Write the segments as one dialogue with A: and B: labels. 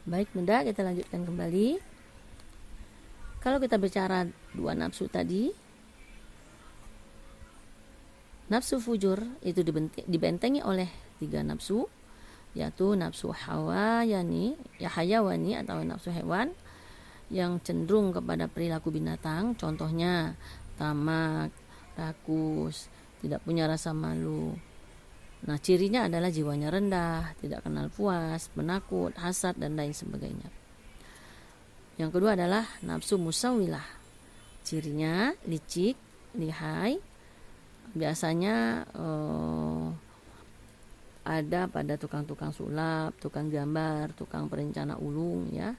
A: Baik Bunda, kita lanjutkan kembali. Kalau kita bicara dua nafsu tadi, nafsu fujur itu dibentengi oleh tiga nafsu, yaitu nafsu hayawani atau nafsu hewan yang cenderung kepada perilaku binatang, contohnya tamak, rakus, tidak punya rasa malu. Nah, cirinya adalah jiwanya rendah, tidak kenal puas, penakut, hasad, dan lain sebagainya. Yang kedua adalah nafsu musawilah. Cirinya licik, lihai, biasanya ada pada tukang-tukang sulap, tukang gambar, tukang perencana ulung ya,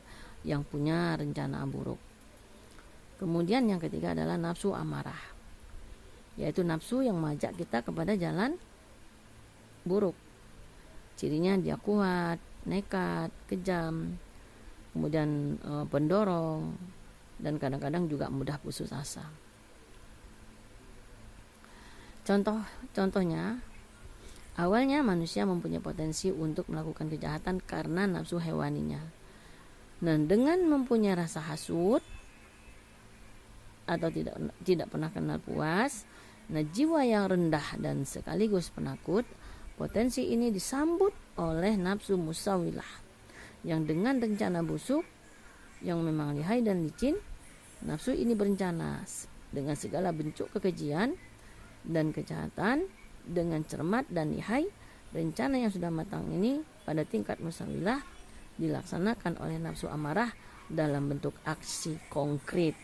A: yang punya rencana buruk. Kemudian yang ketiga adalah nafsu amarah, yaitu nafsu yang mengajak kita kepada jalan buruk. Cirinya dia kuat, nekat, kejam, kemudian pendorong, dan kadang-kadang juga mudah putus asa. Contohnya, awalnya manusia mempunyai potensi untuk melakukan kejahatan karena nafsu hewaninya. Dan dengan mempunyai rasa hasut atau tidak pernah kenal puas, nah jiwa yang rendah dan sekaligus penakut, potensi ini disambut oleh nafsu musawilah yang dengan rencana busuk yang memang lihai dan licin. Nafsu ini berencana dengan segala bentuk kekejian dan kejahatan dengan cermat dan lihai. Rencana yang sudah matang ini pada tingkat musawilah dilaksanakan oleh nafsu amarah dalam bentuk aksi konkret,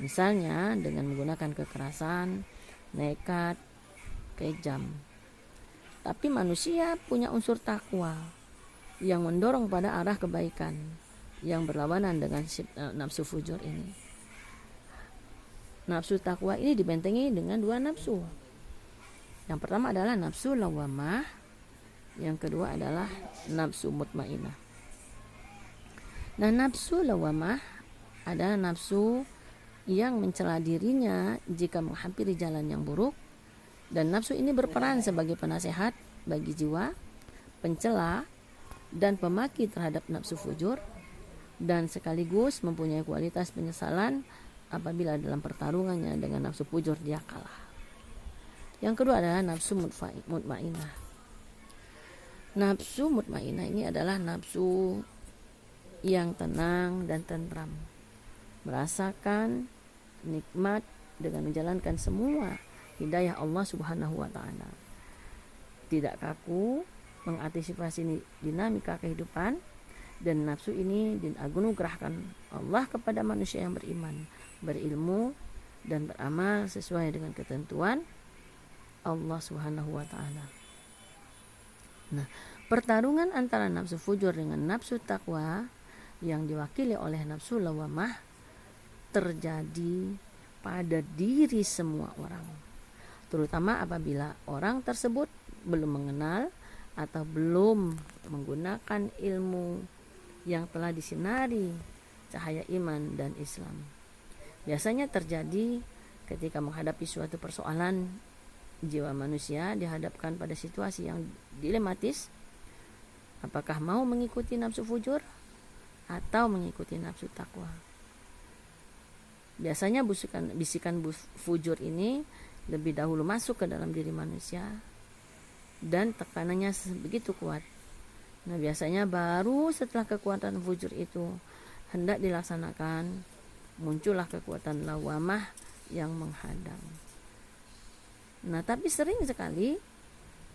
A: misalnya dengan menggunakan kekerasan, nekat, kejam. Tapi manusia punya unsur takwa yang mendorong pada arah kebaikan yang berlawanan dengan nafsu fujur ini. Nafsu takwa ini dibentengi dengan dua nafsu. Yang pertama adalah nafsu lawamah, yang kedua adalah nafsu mutmainah. Nah, nafsu lawamah adalah nafsu yang mencela dirinya jika menghampiri jalan yang buruk, dan nafsu ini berperan sebagai penasehat bagi jiwa, pencela dan pemaki terhadap nafsu fujur, dan sekaligus mempunyai kualitas penyesalan apabila dalam pertarungannya dengan nafsu fujur dia kalah. Yang kedua adalah nafsu mutmainah. Nafsu mutmainah ini adalah nafsu yang tenang dan tentram, merasakan nikmat dengan menjalankan semua hidayah Allah Subhanahu wa taala. Tidak kaku mengantisipasi dinamika kehidupan, dan nafsu ini dianugerahkan Allah kepada manusia yang beriman, berilmu, dan beramal sesuai dengan ketentuan Allah Subhanahu wa taala. Nah, pertarungan antara nafsu fujur dengan nafsu takwa yang diwakili oleh nafsu lawamah terjadi pada diri semua orang, terutama apabila orang tersebut belum mengenal atau belum menggunakan ilmu yang telah disinari cahaya iman dan Islam. Biasanya terjadi ketika menghadapi suatu persoalan, jiwa manusia dihadapkan pada situasi yang dilematis. Apakah mau mengikuti nafsu fujur atau mengikuti nafsu takwa? Biasanya bisikan fujur ini lebih dahulu masuk ke dalam diri manusia, dan tekanannya begitu kuat. Nah, biasanya baru setelah kekuatan fujur itu hendak dilaksanakan, muncullah kekuatan lawamah yang menghadang. Nah, tapi sering sekali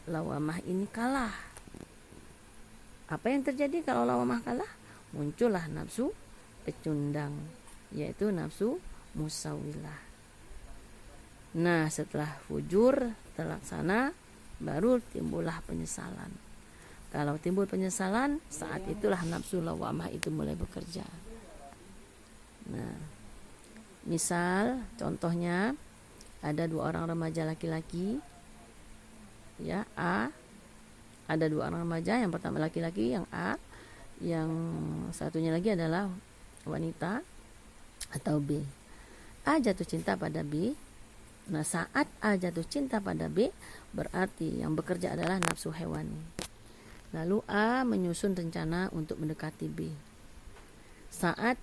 A: lawamah ini kalah. Apa yang terjadi kalau lawamah kalah? Muncullah nafsu pecundang, yaitu nafsu musawilah. Nah, setelah fujur terlaksana, baru timbullah penyesalan. Kalau timbul penyesalan, saat itulah nafsu lawamah itu mulai bekerja. Nah, misal contohnya ada dua orang remaja laki-laki, ya, A. Ada dua orang remaja, yang pertama laki-laki yang A, yang satunya lagi adalah wanita atau B. A jatuh cinta pada B. Nah, saat A jatuh cinta pada B, berarti yang bekerja adalah nafsu hewani. Lalu A menyusun rencana untuk mendekati B. Saat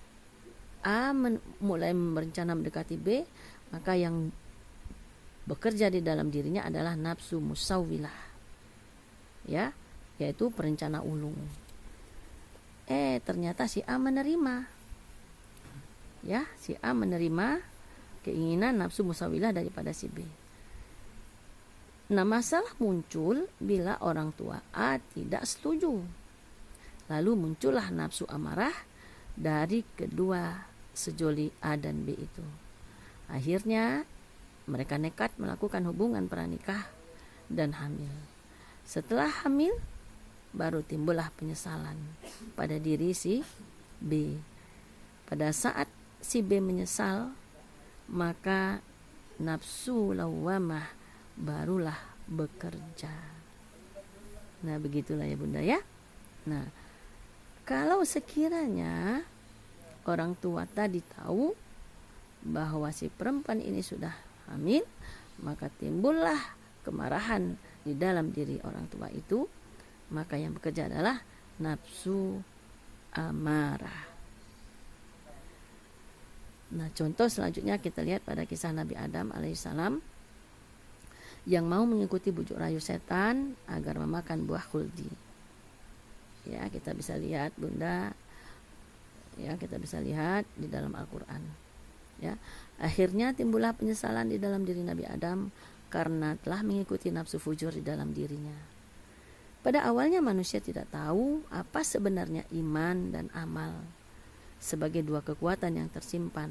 A: A mulai berencana mendekati B, maka yang bekerja di dalam dirinya adalah nafsu musawwilah, ya, yaitu perencana ulung. Ternyata si A menerima, ya, si A menerima keinginan nafsu musawwilah daripada si B. Nah, masalah muncul bila orang tua A tidak setuju. Lalu muncullah nafsu amarah dari kedua sejoli A dan B itu. Akhirnya mereka nekat melakukan hubungan pranikah dan hamil. Setelah hamil, baru timbullah penyesalan pada diri si B. Pada saat si B menyesal, maka nafsu lawamah barulah bekerja. Nah, begitulah ya Bunda ya. Nah, kalau sekiranya orang tua tadi tahu bahwa si perempuan ini sudah hamil, maka timbullah kemarahan di dalam diri orang tua itu. Maka yang bekerja adalah nafsu amarah. Nah, contoh selanjutnya kita lihat pada kisah Nabi Adam alaihissalam yang mau mengikuti bujuk rayu setan agar memakan buah khuldi. Ya, kita bisa lihat Bunda, ya, kita bisa lihat di dalam Al-Quran. Ya, akhirnya timbullah penyesalan di dalam diri Nabi Adam karena telah mengikuti nafsu fujur di dalam dirinya. Pada awalnya manusia tidak tahu apa sebenarnya iman dan amal sebagai dua kekuatan yang tersimpan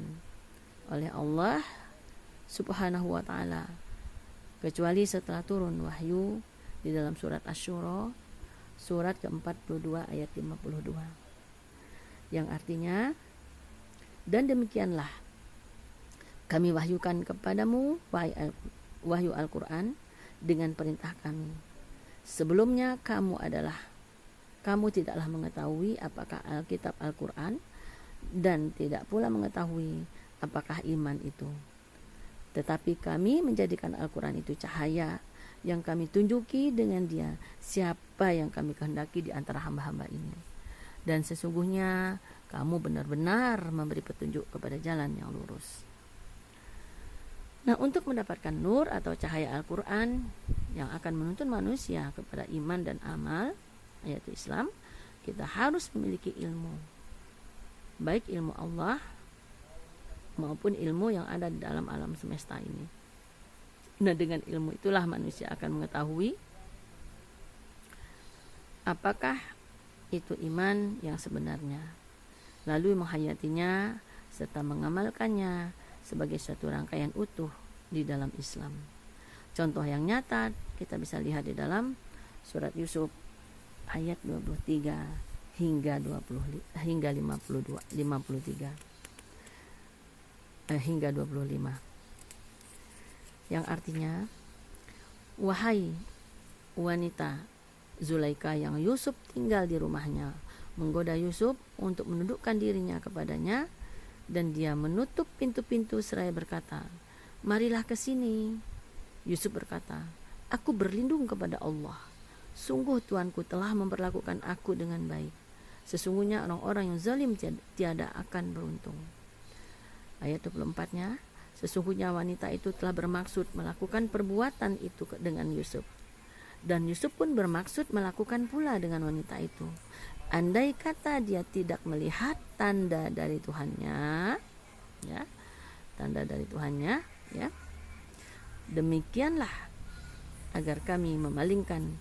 A: oleh Allah Subhanahu wa ta'ala, kecuali setelah turun wahyu di dalam surat Asy-Syura surat ke-42 ayat 52, yang artinya, dan demikianlah kami wahyukan kepadamu wahyu Al-Quran dengan perintah kami. Sebelumnya kamu tidaklah mengetahui apakah Alkitab Al-Quran dan tidak pula mengetahui apakah iman itu. Tetapi kami menjadikan Al-Quran itu cahaya yang kami tunjuki dengan dia siapa yang kami kehendaki di antara hamba-hamba ini. Dan sesungguhnya kamu benar-benar memberi petunjuk kepada jalan yang lurus. Nah, untuk mendapatkan nur atau cahaya Al-Quran yang akan menuntun manusia kepada iman dan amal, yaitu Islam, kita harus memiliki ilmu, baik ilmu Allah maupun ilmu yang ada di dalam alam semesta ini. Nah, dengan ilmu itulah manusia akan mengetahui apakah itu iman yang sebenarnya, lalu menghayatinya serta mengamalkannya sebagai suatu rangkaian utuh di dalam Islam. Contoh yang nyata kita bisa lihat di dalam surat Yusuf ayat 23 hingga 53 hingga 25, yang artinya, wahai wanita Zulaika yang Yusuf tinggal di rumahnya, menggoda Yusuf untuk menundukkan dirinya kepadanya, dan dia menutup pintu-pintu seraya berkata, marilah ke sini. Yusuf berkata, aku berlindung kepada Allah. Sungguh Tuanku telah memperlakukan aku dengan baik. Sesungguhnya orang-orang yang zalim tiada akan beruntung. Ayat 24-nya, sesungguhnya wanita itu telah bermaksud melakukan perbuatan itu dengan Yusuf. Dan Yusuf pun bermaksud melakukan pula dengan wanita itu. Andai kata dia tidak melihat tanda dari Tuhannya, ya, tanda dari Tuhannya, ya, demikianlah agar kami memalingkan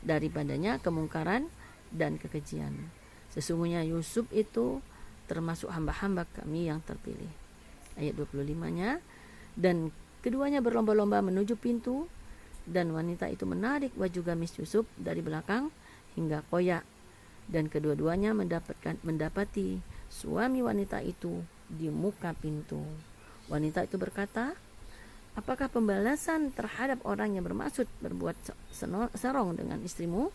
A: daripadanya kemungkaran dan kekejian. Sesungguhnya Yusuf itu termasuk hamba-hamba kami yang terpilih. Ayat 25-nya, dan keduanya berlomba-lomba menuju pintu, dan wanita itu menarik baju gamis Yusuf dari belakang hingga koyak, dan kedua-duanya mendapati suami wanita itu di muka pintu. Wanita itu berkata, apakah pembalasan terhadap orang yang bermaksud berbuat serong dengan istrimu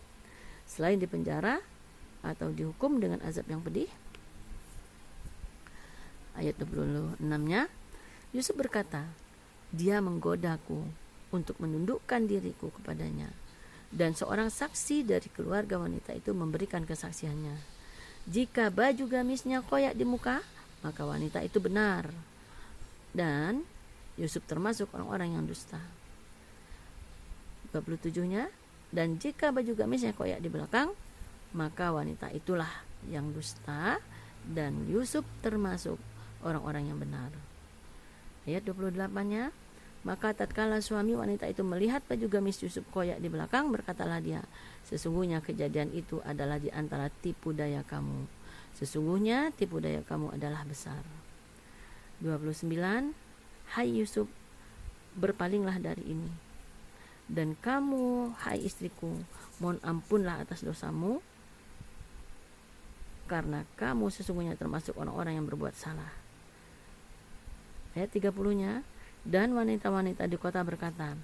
A: selain dipenjara atau dihukum dengan azab yang pedih? Ayat 26-nya, Yusuf berkata, dia menggodaku untuk menundukkan diriku kepadanya. dan seorang saksi dari keluarga wanita itu memberikan kesaksiannya. Jika baju gamisnya koyak di muka, maka wanita itu benar, dan Yusuf termasuk orang-orang yang dusta. 27-nya, dan jika baju gamisnya koyak di belakang, maka wanita itulah yang dusta, dan Yusuf termasuk orang-orang yang benar. Ayat 28-nya, maka tatkala suami wanita itu melihat baju gamis Yusuf koyak di belakang, berkatalah dia, sesungguhnya kejadian itu adalah di antara tipu daya kamu. Sesungguhnya tipu daya kamu adalah besar. 29, hai Yusuf, berpalinglah dari ini. Dan kamu, hai istriku, mohon ampunlah atas dosamu, karena kamu sesungguhnya termasuk orang-orang yang berbuat salah. Ayat 30-nya, dan wanita-wanita di kota berkata,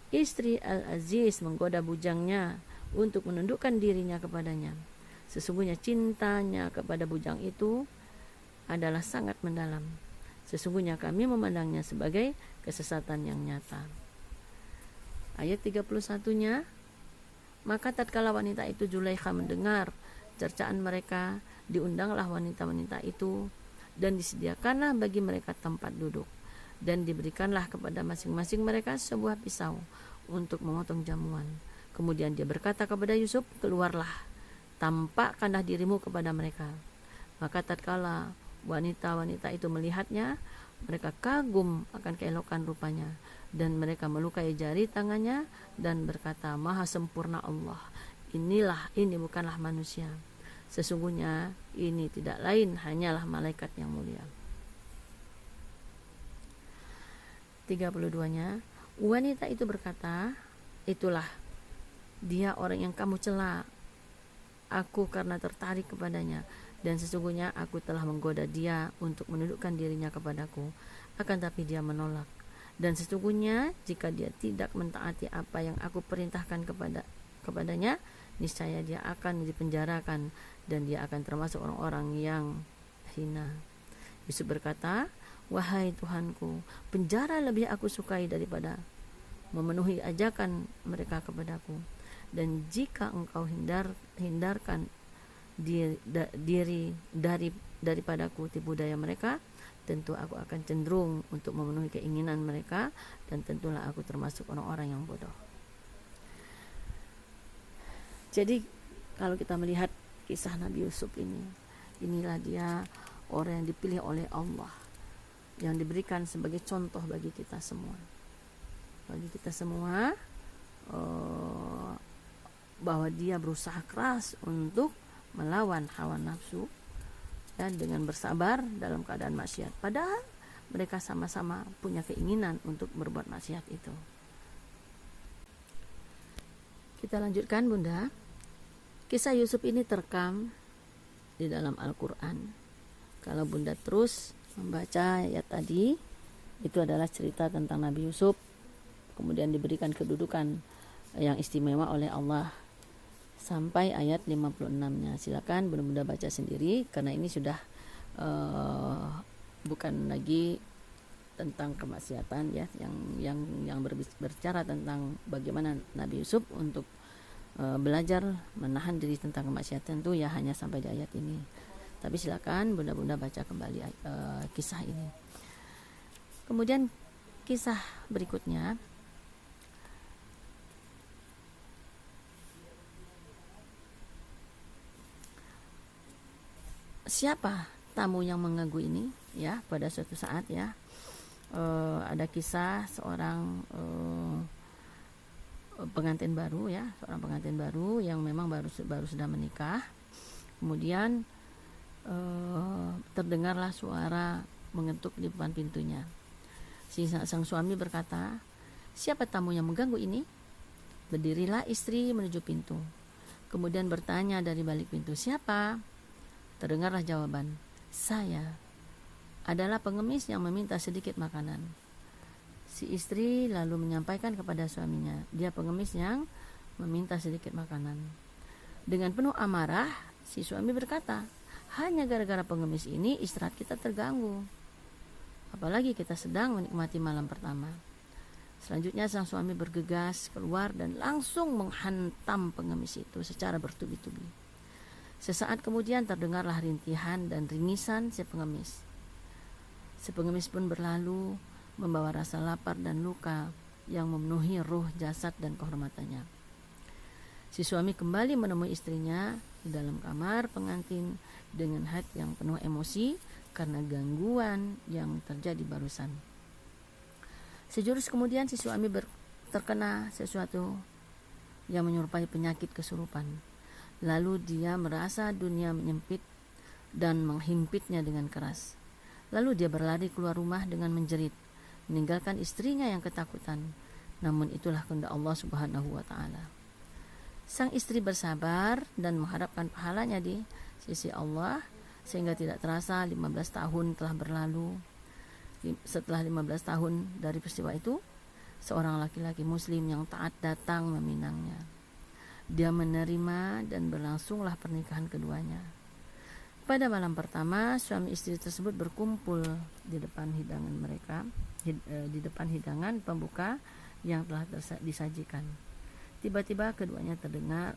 A: istri Al-Aziz menggoda bujangnya untuk menundukkan dirinya kepadanya. Sesungguhnya cintanya kepada bujang itu adalah sangat mendalam. Sesungguhnya kami memandangnya sebagai kesesatan yang nyata. Ayat 31-nya, maka tatkala wanita itu Zulaikha mendengar cercaan mereka, diundanglah wanita-wanita itu dan disediakanlah bagi mereka tempat duduk, dan diberikanlah kepada masing-masing mereka sebuah pisau untuk memotong jamuan. Kemudian dia berkata kepada Yusuf, keluarlah, tampakkanlah dirimu kepada mereka. Maka tatkala wanita-wanita itu melihatnya, mereka kagum akan keelokan rupanya, dan mereka melukai jari tangannya dan berkata, maha sempurna Allah, ini bukanlah manusia. Sesungguhnya ini tidak lain hanyalah malaikat yang mulia. 32-nya, wanita itu berkata, itulah dia orang yang kamu cela aku karena tertarik kepadanya, dan sesungguhnya aku telah menggoda dia untuk menundukkan dirinya kepadaku, akan tapi dia menolak. Dan sesungguhnya jika dia tidak mentaati apa yang aku perintahkan kepadanya, niscaya dia akan dipenjarakan dan dia akan termasuk orang-orang yang hina. Yusuf berkata, wahai Tuhanku, penjara lebih aku sukai daripada memenuhi ajakan mereka kepadaku. Dan jika engkau hindarkan diri daripadaku tipu daya mereka, tentu aku akan cenderung untuk memenuhi keinginan mereka, dan tentulah aku termasuk orang-orang yang bodoh. Jadi kalau kita melihat kisah Nabi Yusuf ini, inilah dia orang yang dipilih oleh Allah, yang diberikan sebagai contoh bagi kita semua. Bagi kita semua, bahwa dia berusaha keras untuk melawan hawa nafsu dan dengan bersabar dalam keadaan maksiat. Padahal mereka sama-sama punya keinginan untuk berbuat maksiat itu. Kita lanjutkan, Bunda. Kisah Yusuf ini terekam di dalam Al-Quran. Kalau Bunda terus membaca ayat tadi, itu adalah cerita tentang Nabi Yusuf, kemudian diberikan kedudukan yang istimewa oleh Allah sampai ayat 56-nya. Silakan Bunda baca sendiri, karena ini sudah bukan lagi tentang kemaksiatan ya, yang berbicara tentang bagaimana Nabi Yusuf untuk belajar menahan diri tentang kemaksiatan itu ya hanya sampai di ayat ini. Tapi silakan Bunda baca kembali kisah ini. Kemudian kisah berikutnya, siapa tamu yang mengganggu ini ya. Pada suatu saat ya, ada kisah seorang pengantin baru ya, seorang pengantin baru yang memang baru sudah menikah. Kemudian terdengarlah suara mengetuk di depan pintunya. Sang suami berkata, siapa tamu yang mengganggu ini? Berdirilah istri menuju pintu, kemudian bertanya dari balik pintu, siapa? Terdengarlah jawaban, saya adalah pengemis yang meminta sedikit makanan. Si istri lalu menyampaikan kepada suaminya, dia pengemis yang meminta sedikit makanan. Dengan penuh amarah, si suami berkata, hanya gara-gara pengemis ini istirahat kita terganggu. Apalagi kita sedang menikmati malam pertama. Selanjutnya sang suami bergegas keluar dan langsung menghantam pengemis itu secara bertubi-tubi. Sesaat kemudian terdengarlah rintihan dan ringisan si pengemis. Si pengemis pun berlalu membawa rasa lapar dan luka yang memenuhi ruh, jasad, dan kehormatannya. Si suami kembali menemui istrinya di dalam kamar pengantin dengan hati yang penuh emosi karena gangguan yang terjadi barusan. Sejurus kemudian si suami terkena sesuatu yang menyerupai penyakit kesurupan. Lalu dia merasa dunia menyempit dan menghimpitnya dengan keras. Lalu dia berlari keluar rumah dengan menjerit, meninggalkan istrinya yang ketakutan. Namun itulah kehendak Allah Subhanahu wa taala. Sang istri bersabar dan mengharapkan pahalanya di sisi Allah sehingga tidak terasa 15 tahun telah berlalu. Setelah 15 tahun dari peristiwa itu, seorang laki-laki muslim yang taat datang meminangnya. Dia menerima dan berlangsunglah pernikahan keduanya. Pada malam pertama, suami istri tersebut berkumpul di depan hidangan mereka, di depan hidangan pembuka yang telah disajikan. Tiba-tiba keduanya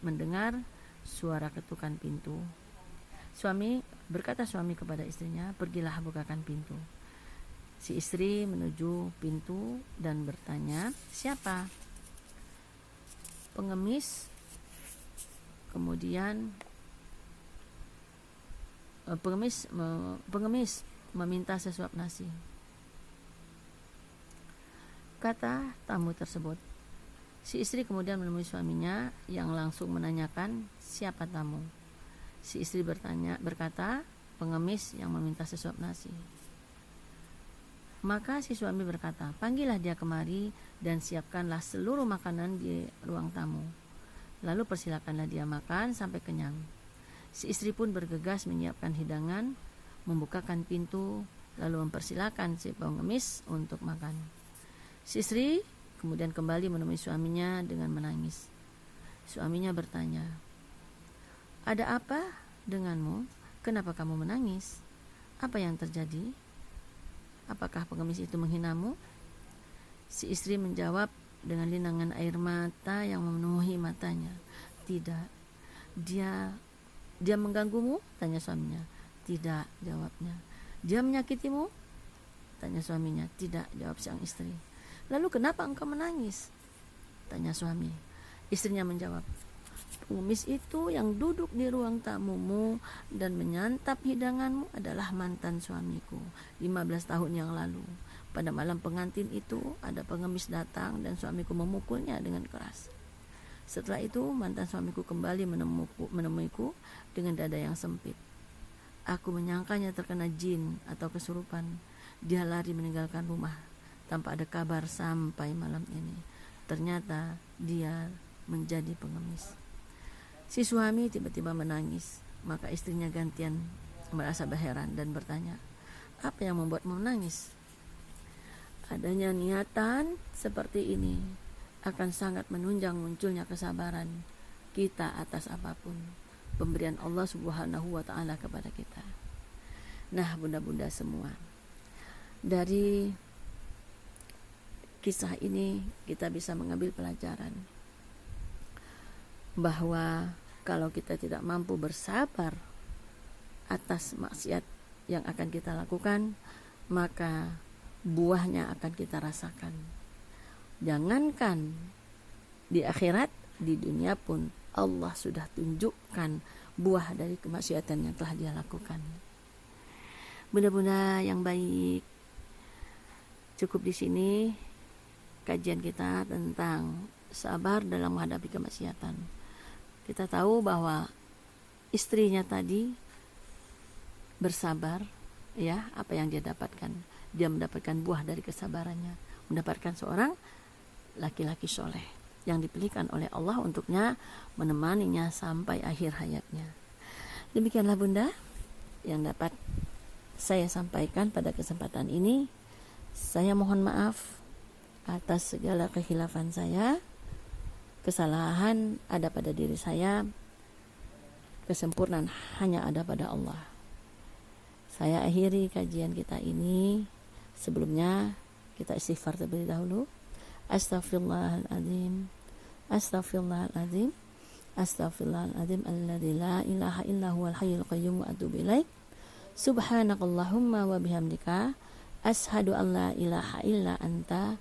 A: mendengar suara ketukan pintu. Berkata suami kepada istrinya, "Pergilah bukakan pintu." Si istri menuju pintu dan bertanya, "Siapa?" Pengemis meminta sesuap nasi, kata tamu tersebut. Si istri kemudian menemui suaminya yang langsung menanyakan, "Siapa tamu?" Si istri berkata, "Pengemis yang meminta sesuap nasi." Maka si suami berkata, "Panggillah dia kemari dan siapkanlah seluruh makanan di ruang tamu. Lalu persilakanlah dia makan sampai kenyang." Si istri pun bergegas menyiapkan hidangan, membukakan pintu, lalu mempersilakan si pengemis untuk makan. Si istri kemudian kembali menemui suaminya dengan menangis. Suaminya bertanya, "Ada apa denganmu? Kenapa kamu menangis? Apa yang terjadi? Apakah pengemis itu menghinamu?" Si istri menjawab dengan linangan air mata yang memenuhi matanya, "Tidak." Dia mengganggumu?" tanya suaminya. "Tidak," jawabnya. "Dia menyakitimu?" tanya suaminya. "Tidak," jawab sang istri. "Lalu kenapa engkau menangis?" tanya suami. Istrinya menjawab, "Pengemis itu yang duduk di ruang tamumu dan menyantap hidanganmu adalah mantan suamiku 15 tahun yang lalu. Pada malam pengantin itu ada pengemis datang dan suamiku memukulnya dengan keras. Setelah itu mantan suamiku kembali menemuiku dengan dada yang sempit. Aku menyangkanya terkena jin atau kesurupan. Dia lari meninggalkan rumah tanpa ada kabar sampai malam ini. Ternyata dia menjadi pengemis." Si suami tiba-tiba menangis. Maka istrinya gantian merasa berheran dan bertanya, "Apa yang membuatmu menangis?" "Adanya niatan seperti ini akan sangat menunjang munculnya kesabaran kita atas apapun pemberian Allah Subhanahu wa taala kepada kita." Nah, bunda-bunda semua, dari kisah ini kita bisa mengambil pelajaran bahwa kalau kita tidak mampu bersabar atas maksiat yang akan kita lakukan, maka buahnya akan kita rasakan. Jangankan di akhirat, di dunia pun Allah sudah tunjukkan buah dari kemaksiatan yang telah dia lakukan. Bunda-bunda yang baik, cukup di sini kajian kita tentang sabar dalam menghadapi kemaksiatan. Kita tahu bahwa istrinya tadi bersabar, ya, apa yang dia dapatkan? Dia mendapatkan buah dari kesabarannya, mendapatkan seorang laki-laki soleh yang dipilihkan oleh Allah untuknya menemaninya sampai akhir hayatnya. Demikianlah bunda yang dapat saya sampaikan pada kesempatan ini. Saya mohon maaf atas segala kekhilafan saya. Kesalahan ada pada diri saya, kesempurnaan hanya ada pada Allah. Saya akhiri kajian kita ini. Sebelumnya kita istighfar terlebih dahulu. Astaghfirullahaladzim, astaghfirullahaladzim, astaghfirullahaladzim, alladzi la ilaha illa huwal hayyul qayyum wa atubu ilaik. Subhanakallahumma wa bihamdika, ashhadu an la ilaha illa anta,